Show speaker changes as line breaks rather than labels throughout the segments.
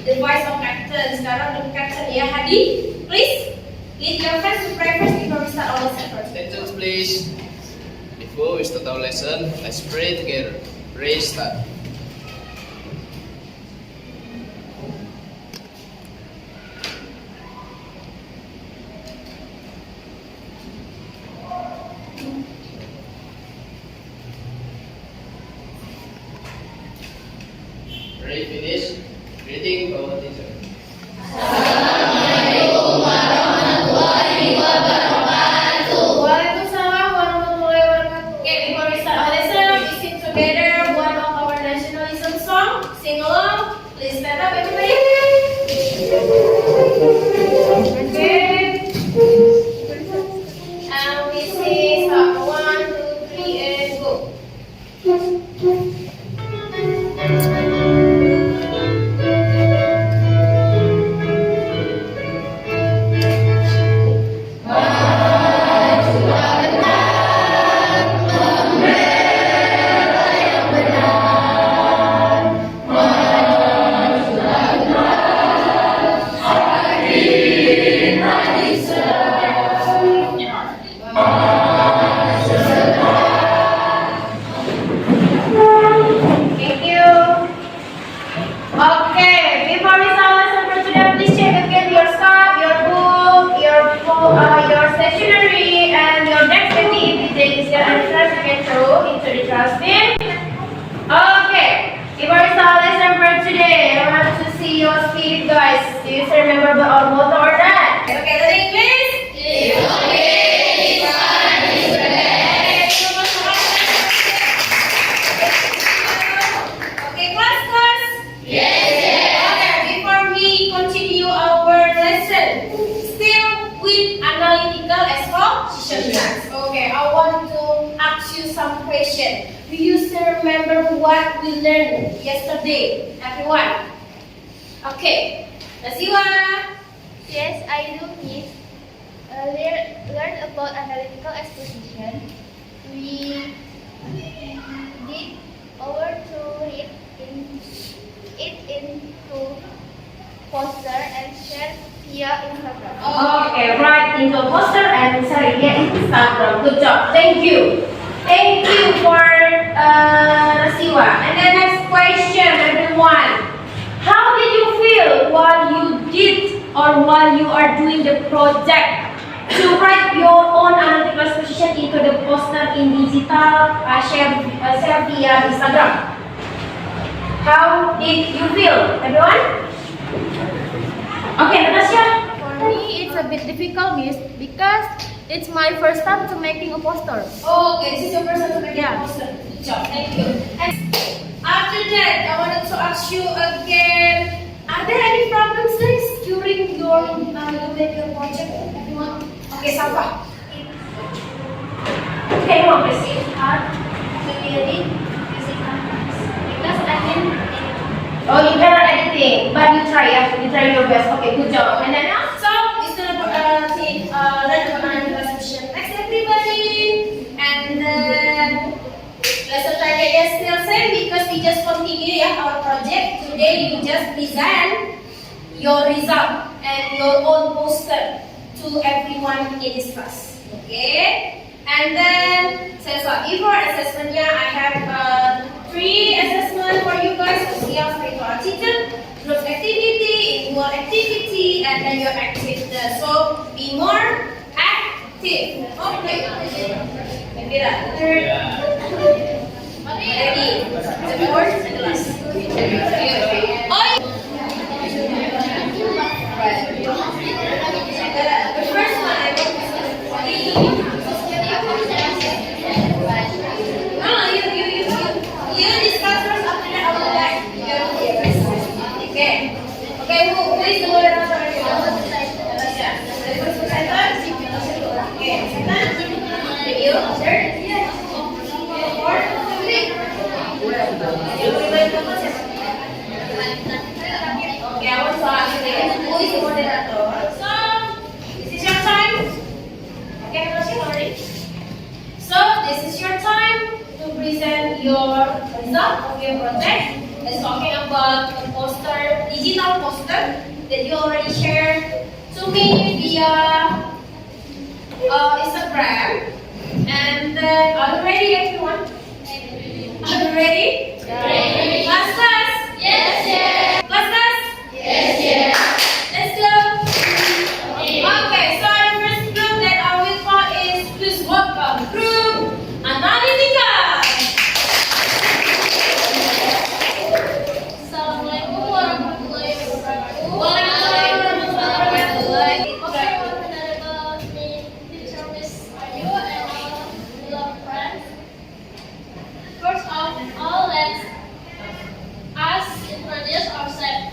the voice of captain. Sekarang the captain ya, Hadi. Please lead your friends to pray first before we start our lesson first.
Attention please. Before we start our lesson, let's pray together. Pray start. Pray finish. Greeting our teacher.
Assalamualaikum warahmatullahi wabarakatuh. Waalaikumsalam warahmatullahi wabarakatuh. Okay, before we start our lesson, we sing together one of our nationalism song. Sing along. Please stand up, everybody. Okay. And we sing start 1, 2, 3, and go. Analytical Exposition Text. Okay, I want to ask you some question. Do you still remember what we learned yesterday, everyone? Okay, Nasiwa.
Yes, I do, Miss. Learn about analytical exposition. We did our to read it into poster and share via Instagram.
Okay, write into a poster and share via Instagram. Good job. Thank you. Thank you for Nasiwa. And the next question, everyone. How did you feel while you did or while you are doing the project to write your own analytical exposition into the poster in digital share via Instagram? How did you feel, everyone? Okay, Natasha.
For me, it's a bit difficult, Miss, because it's my first time to making a poster.
Oh, okay, this is your first time to make a
Yeah.
poster. Good job, thank you. And after that, I wanted to ask you again, are there any problems during your your project, everyone? Okay, Safa. Okay, you want to see it hard? Really? Is it hard?
Because I mean,
Oh, you cannot anything, but you try, yeah? You try your best. Okay, good job. And then also, we still learn about analytical exposition text, everybody. And then lesson target is still same because we just continue our project. Today you just present your result and your own poster to everyone in this class. Okay? And then before assessment, I have 3 assessment for you guys to see how for our teacher, group activity, individual activity, and then your activeness. So be more active. Okay. Maybe that. Ready? The fourth and the last. Oh. The first one I wrote you discuss first after that I will like okay. Okay, who is the moderator? Natasha. The first presenter? Okay, second? You? Third? Fourth? Okay, I want to ask you who is the moderator? So, this is your time. Okay, Natasha, already? So, this is your time to present your result of your project. is talking about the poster, digital poster that you already shared to me via Instagram. And then, are you ready, everyone? Are you ready?
Ready.
Class?
Yes.
Class?
Yes.
Let's go. Okay, so the first group that I will call is, please welcome group Analytical.
Assalamualaikum warahmatullahi wabarakatuh.
Waalaikumsalam warahmatullahi
Okay, honorable teacher Miss Ayu and all beloved friends. First of all, let's us introduce ourselves.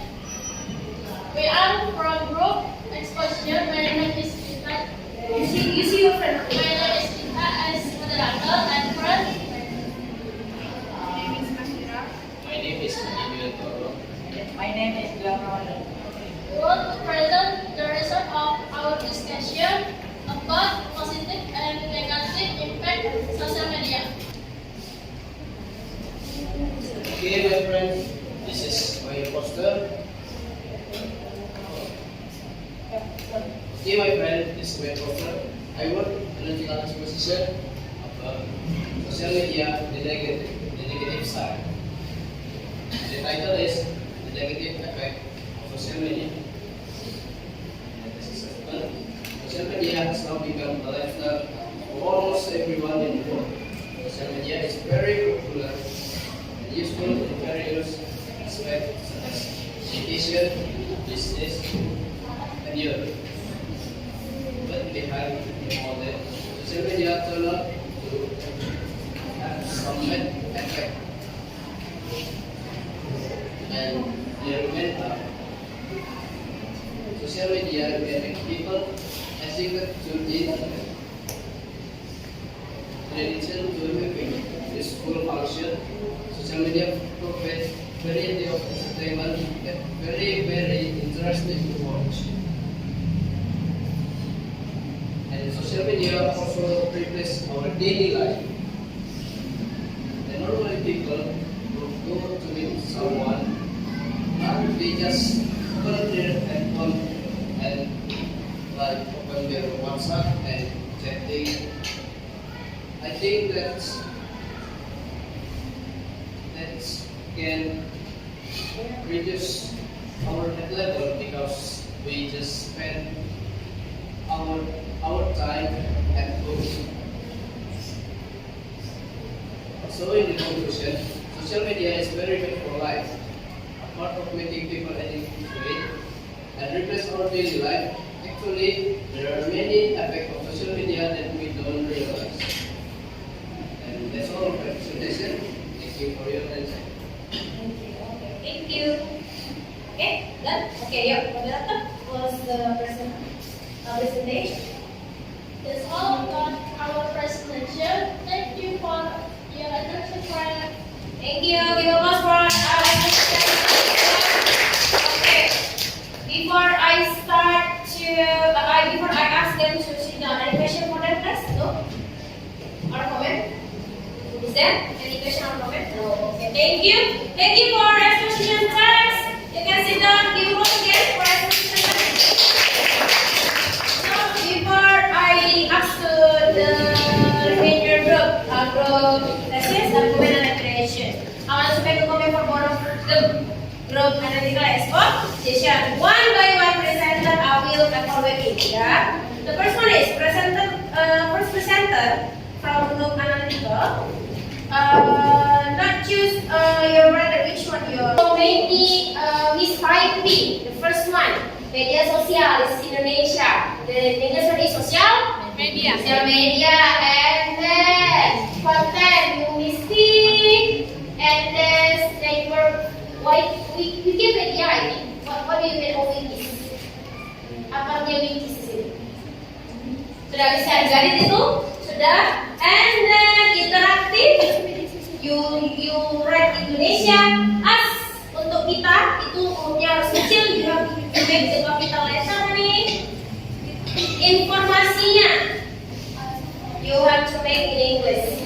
We are from group exposure. My name is Gita.
You see your friend.
My name is Gita as moderator and friend.
My name is PjBL.
My name is Daljab.
We want to present the result of our discussion about positive and negative impact of social media.
Okay, my friend, this is my poster. Okay, my friend, this is my poster. I work analytical exposition about social media, the negative side. The title is the negative effect of social media. And this is simple. Social media has now become a lifestyle for almost everyone in the world. Social media is very popular and useful in various aspects such as education, business, and Europe. But behind all that, social media turn out to have some bad effect. And their mental. Social media can make people addicted to the internet. In addition to having useful function, social media provides variety of entertainment that very interesting to watch. And social media also replaces our daily life. And normally people would go to meet someone, but they just open their handphone and like open their WhatsApp and chatting. I think that can reduce our head level because we just spend our time at home. So in the conclusion, social media is very bad for life. Apart of making people addicted to it and replace our daily life, actually there are many effects of social media that we don't realize. And that's all my presentation. Thank you for your attention.
Thank you. Okay, done? Okay, yeah, moderator was the presentation.
That's all about our presentation. Thank you for your attention, friends.
Thank you. Give a applause for our Okay. Before I start to, before I ask them to sit down, any question for them, please? No? Or comment? Is there any question or comment? No. Okay. Thank you. Thank you for exposition class. You can sit down. Give a applause again for exposition class. So before I ask to the remainder group thesis and comment and creation, I want to make a comment for both of the group analytical exposition. One by one presenter I will evaluate it. Yeah. The first one is first presenter from group analytical. Not choose your brother, which one your. So maybe Miss 5B, the first one. Media sosial is Indonesia. The English one is social media. Social media, and then content linguistic, and then network. Wikipedia ini. What do you mean of Wikis? Apa artinya Wikis di sini? Sudah bisa digaris itu? Sudah. And then interaktif. You write Indonesia as untuk kita itu hurufnya harus kecil, you have to make the capital letter nih. Informasinya you have to make in English.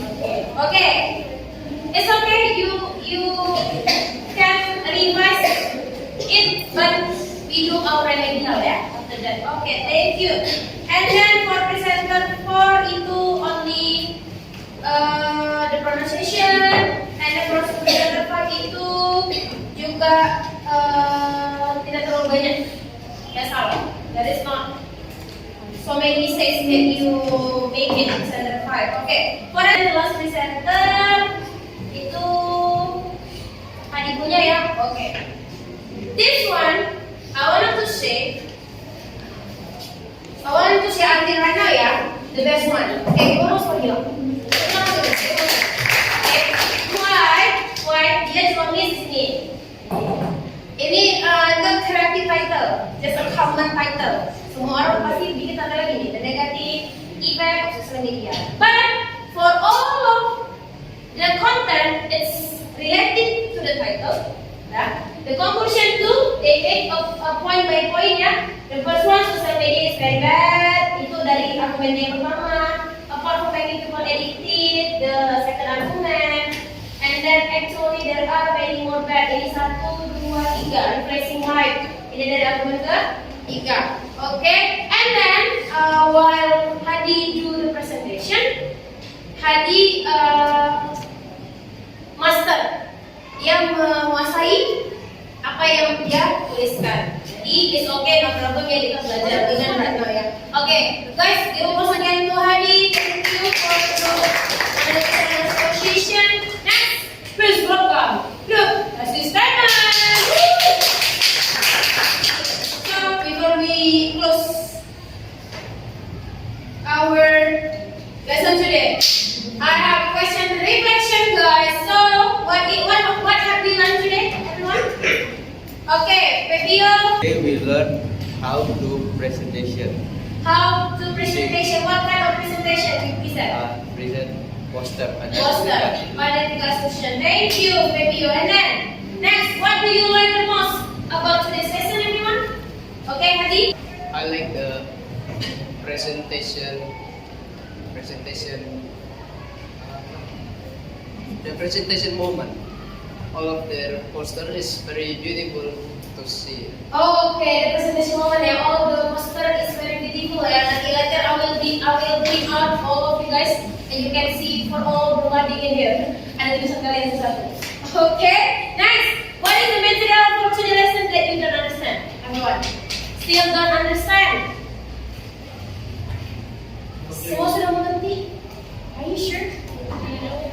Okay. It's okay. You can revise it, but we do our remedial ya after that. Okay, thank you. And then for presenter 4 itu only the pronunciation, and then for presenter 5 itu juga tidak terlalu banyak. That's all. That is not so many mistakes that you make in presenter 5. Okay, for the last presenter itu tadi punya ya. Okay. This one I wanted to say until right now ya, the best one. Okay, gue harus pergi loh. Why? Dia cuma miss ini. Ini not creative title, just a common title. Semua orang pasti bikin title lagi nih, the negative effect of social media. But for all of the content, it's related to the title. Ya. The conclusion too, they take a point by point ya. The first one, social media is very bad. Itu dari argumen yang pertama. Apart from making people addicted, the second argument. And then actually there are many more bad. Ini 1, 2, 3, replacing life. Ini dari argumen ke-3. Okay. And then while Hadi do the presentation, Hadi master. Dia menguasai apa yang dia tuliskan. Jadi it's okay, no problem ya, kita belajar dengan right now ya. Okay, guys, give us again to Hadi. Thank you for the exposition. Next, please welcome. Look, assistant. So before we close our lesson today, I have a question reflection, guys. So what have we learned today, everyone? Okay, PPL.
Today we learn how to presentation.
How to presentation? What kind of presentation you present?
Present poster.
Poster. Analytical exposition. Thank you, PPL. And then next, what do you learn the most about today's lesson, everyone? Okay, Hadi.
I like the presentation. The presentation moment. All of their poster is very beautiful to see.
Oh, okay. The presentation moment ya. All the poster is very beautiful ya. Nanti later I will bring out all of you guys, and you can see for all the wording in here. Ada tulisan kalian satu. Okay. Next, what is the material for today's lesson that you don't understand? Everyone, still don't understand? Semua sudah mengerti? Are you sure?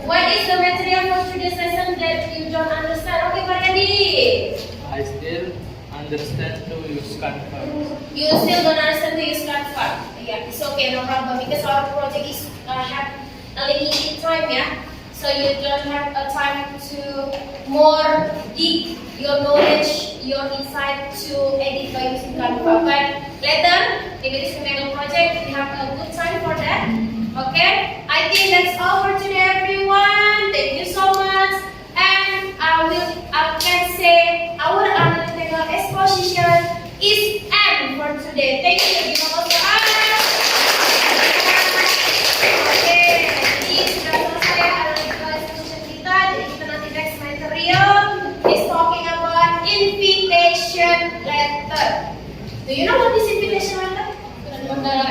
What is the material for today's lesson that you don't understand? Okay, Pak Yadi.
I still understand to use Canva.
You still don't understand to use Canva? Yeah, it's okay, no problem. Because our project is have a limited time, yeah. So you don't have a time to more dig your knowledge, your insight to edit by using Canva. But later, if it is a mega project, we have a good time for that. Okay, I think that's all for today, everyone. Thank you so much, and I can say our analytical exposition is end for today. Thank you. Give us a hand. Oke, jadi sudah selesai analytical exposition kita. Jadi kita nanti next material is talking about invitation letter. Do you know what is invitation letter? Undangan.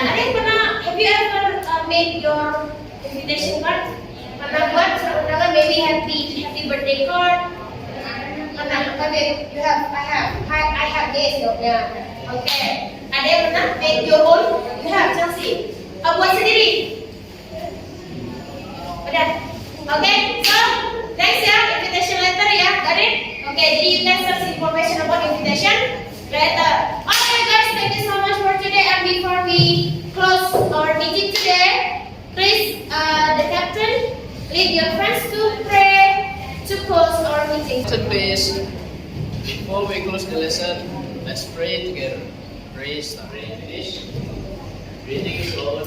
Ada yang pernah? Have you ever made your invitation card? Pernah buat surat undangan? Maybe happy birthday card. Pernah? Okay, you have. I have this dong ya. Okay. Ada yang pernah make your own? You have, Chelsea. Buat sendiri. Udah. Okay. So next ya, invitation letter ya. Got it? Okay. Jadi you can search information about invitation letter. Okay guys, thank you so much for today. And before we close our meeting today, please the captain lead your friends to pray to close our meeting.
Please, before we close the lesson, let's pray together. Praise the Lord. Reading is all.